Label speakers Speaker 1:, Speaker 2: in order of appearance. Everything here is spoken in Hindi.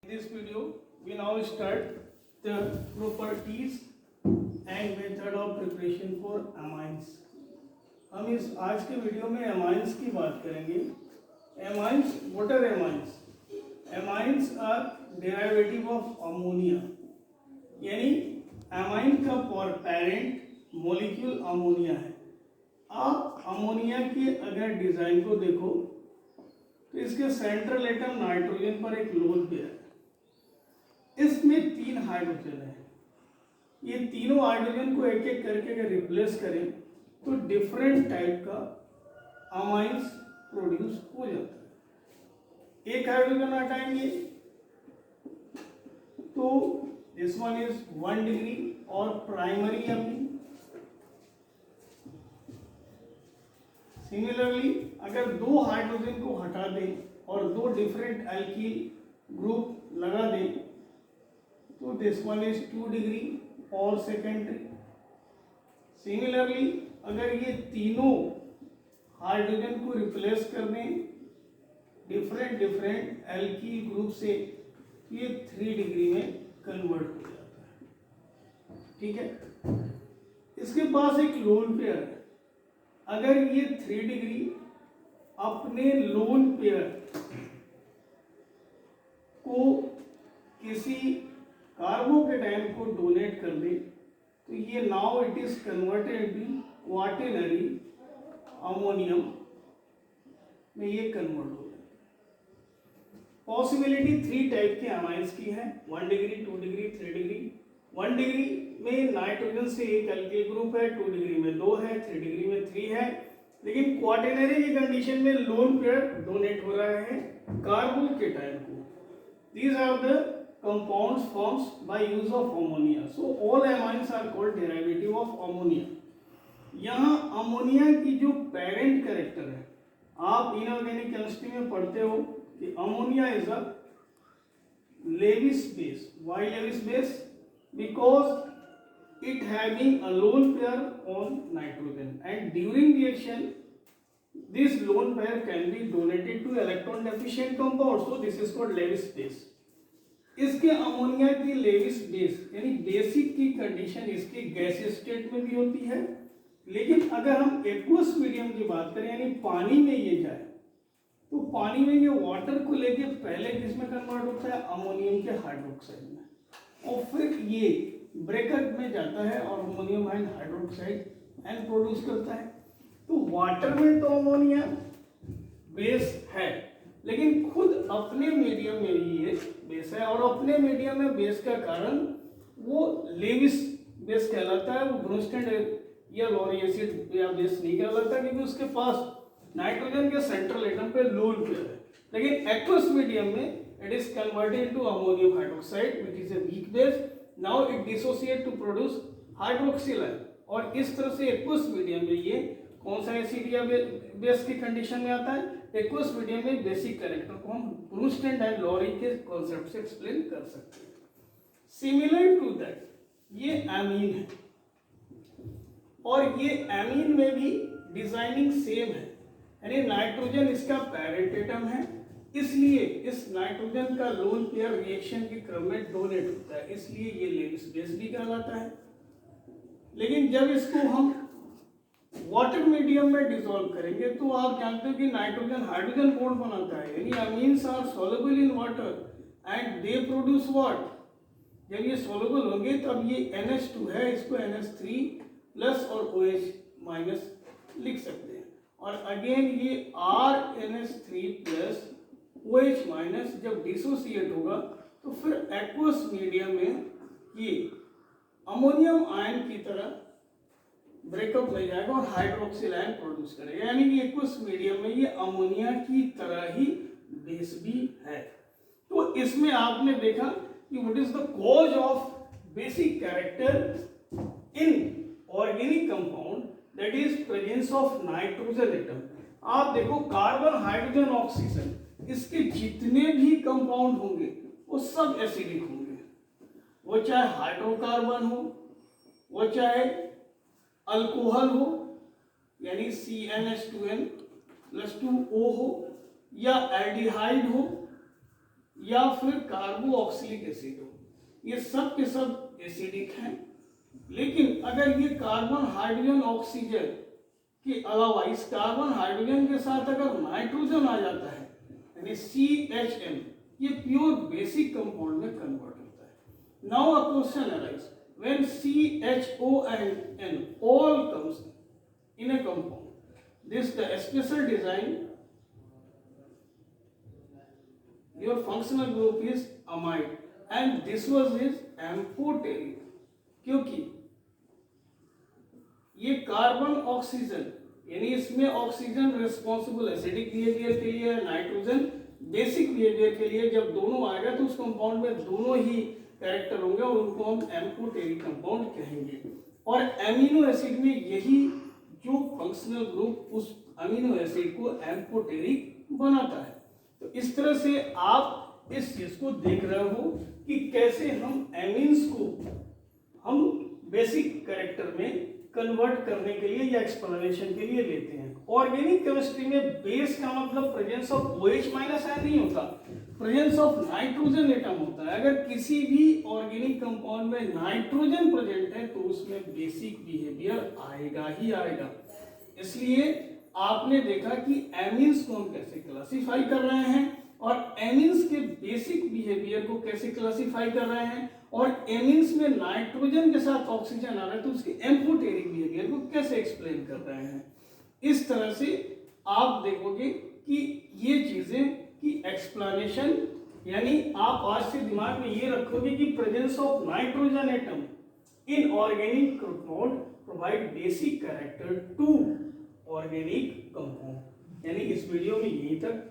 Speaker 1: In this video, we now start the properties and method of preparation for amines. हम इस आज के वीडियो में amines की बात करेंगे. Amines, what are amines? Amines are derivative of ammonia. यानी amine का पेरेंट मॉलिक्यूल अमोनिया है. आप अमोनिया के अगर डिजाइन को देखो तो इसके सेंट्रल एटम नाइट्रोजन पर एक लोन पेयर है. इसमें 3 हाइड्रोजन है. ये तीनों हाइड्रोजन को एक एक करके अगर रिप्लेस करें तो डिफरेंट टाइप का अमाइंस प्रोड्यूस हो जाता है. एक हाइड्रोजन हटाएंगे तो दिस वन इज 1 डिग्री और प्राइमरी अमीन. सिमिलरली अगर 2 हाइड्रोजन को हटा दें और 2 डिफरेंट एल्कील ग्रुप लगा दें तो दिस वन इज 2 डिग्री और सेकेंडरी. सिमिलरली अगर ये तीनों हाइड्रोजन को रिप्लेस कर दें डिफरेंट एल्कील ग्रुप से तो ये 3 डिग्री में कन्वर्ट हो जाता है. ठीक है. इसके पास एक लोन पेयर है. अगर ये 3 डिग्री अपने लोन पेयर को किसी कार्बोकेटाइन को डोनेट कर दे तो ये now it is converted into quaternary ammonium में ये कन्वर्ट हो जाता है. पॉसिबिलिटी 3 टाइप के अमाइंस की है. 1 डिग्री, 2 डिग्री, 3 डिग्री. 1 डिग्री में नाइट्रोजन से एक एल्किल ग्रुप है, 2 डिग्री में 2 है, 3 डिग्री में 3 है. लेकिन क्वाटरनरी की कंडीशन में लोन पेयर डोनेट हो रहा है कार्बोकेटाइन को. These are the compounds forms by use of ammonia. So all amines are called derivative of ammonia. यहाँ अमोनिया की जो पेरेंट कैरेक्टर है, आप इनऑर्गेनिक केमिस्ट्री में पढ़ते हो कि ammonia is a Lewis base. Why Lewis base? Because it having a lone pair on nitrogen and during reaction this lone pair can be donated to electron deficient compound. So this is called Lewis base. इसके अमोनिया की लेविस बेस यानी बेसिक की कंडीशन इसके गैस स्टेट में भी होती है. लेकिन अगर हम एक्वस मीडियम की बात करें यानी पानी में ये जाए तो पानी में ये वाटर को लेके पहले किसमें कन्वर्ट होता है? अमोनियम के हाइड्रोक्साइड में. और फिर ये ब्रेकअप में जाता है और ammonium and hydroxide and produce करता है. तो वाटर में तो अमोनिया बेस है लेकिन खुद अपने मीडियम में ही ये बेस है. और अपने मीडियम में बेस का कारण वो लेविस बेस कहलाता है. वो ब्रोस्टेड या लॉरी एसिड या बेस नहीं कहलाता क्योंकि उसके पास नाइट्रोजन के सेंट्रल एटम पे लोन पेयर है. लेकिन एक्वस मीडियम में it is converted to ammonium hydroxide which is a weak base. Now it dissociate to produce hydroxyl ion. और इस तरह से एक्वस मीडियम में ये कौन सा एसिड या बेस की कंडीशन में आता है? एक्वस मीडियम में बेसिक कैरेक्टर को हम ब्रूस्टेड एंड लॉरी के कॉन्सेप्ट से एक्सप्लेन कर सकते हैं. सिमिलर टू दैट ये एमीन है और ये एमीन में भी डिजाइनिंग सेम है. यानी नाइट्रोजन इसका पेरेंट एटम है इसलिए इस नाइट्रोजन का लोन पेयर रिएक्शन के क्रम में डोनेट होता है इसलिए ये लेविस बेस भी कहलाता है. लेकिन जब इसको हम वाटर मीडियम में डिसॉल्व करेंगे तो आप जानते हो कि नाइट्रोजन हाइड्रोजन बॉन्ड बनाता है यानी amines are soluble in water and they produce what? जब ये सॉल्युबल होंगे तब ये NH2 है इसको NH3 प्लस और OH माइनस लिख सकते हैं. और अगेन ये RNH3 प्लस OH माइनस जब डिसोसिएट होगा तो फिर एक्वस मीडियम में ये अमोनियम आयन की तरह ब्रेकअप में जाएगा और हाइड्रोक्सिल आयन प्रोड्यूस करेगा. यानी कि एक्वस मीडियम में ये अमोनिया की तरह ही बेस भी है. तो इसमें आपने देखा कि what is the cause of basic character in organic compound that is presence of nitrogen atom. आप देखो कार्बन हाइड्रोजन ऑक्सीजन इसके जितने भी कंपाउंड होंगे वो सब एसिडिक होंगे. वो चाहे हाइड्रोकार्बन हो, वो चाहे अल्कोहल हो यानी CnH2n+2O हो या एल्डिहाइड हो या फिर कार्बोक्सिलिक एसिड हो, ये सब के सब एसिडिक हैं। लेकिन अगर ये कार्बन हाइड्रोजन ऑक्सीजन के अलावा इस कार्बन हाइड्रोजन के साथ अगर नाइट्रोजन आ जाता है यानी CHN, ये प्योर बेसिक कंपाउंड में कन्वर्ट होता है। Now a question arise, when CHO and N all comes in a compound, this the special design, your functional group is amide and this was his amphoteric, क्योंकि ये कार्बन ऑक्सीजन यानी इसमें ऑक्सीजन रिस्पॉन्सिबल एसिडिक बिहेवियर के लिए, नाइट्रोजन बेसिक बिहेवियर के लिए। जब दोनों आएगा तो उस कंपाउंड में दोनों ही कैरेक्टर होंगे और उनको हम एम्फोटेरिक कंपाउंड कहेंगे। और एमिनो एसिड में यही जो फंक्शनल ग्रुप उस अमीनो एसिड को एम्फोटेरिक बनाता है। तो इस तरह से आप इस चीज को देख रहे हो कि कैसे हम एमीन्स को हम बेसिक कैरेक्टर में कन्वर्ट करने के लिए या एक्सप्लेनेशन के लिए लेते हैं। ऑर्गेनिक केमिस्ट्री में बेस का मतलब प्रेजेंस ऑफ OH- आयन नहीं होता, प्रेजेंस ऑफ नाइट्रोजन एटम होता है। अगर किसी भी ऑर्गेनिक कंपाउंड में नाइट्रोजन प्रेजेंट है तो उसमें बेसिक बिहेवियर आएगा ही आएगा। इसलिए आपने देखा कि एमीन्स को हम कैसे क्लासिफाई कर रहे हैं और एमीन्स के बेसिक बिहेवियर को कैसे क्लासिफाई कर रहे हैं और एमीन्स में नाइट्रोजन के साथ ऑक्सीजन आ रहा है तो उसके एम्फोटेरिक बिहेवियर को कैसे एक्सप्लेन कर रहे हैं। इस तरह से आप देखोगे कि ये चीजें की एक्सप्लेनेशन, यानी आप आज से दिमाग में ये रखोगे कि presence of nitrogen atom in organic compound provide basic character to organic compound. यानी इस वीडियो में यहीं तक।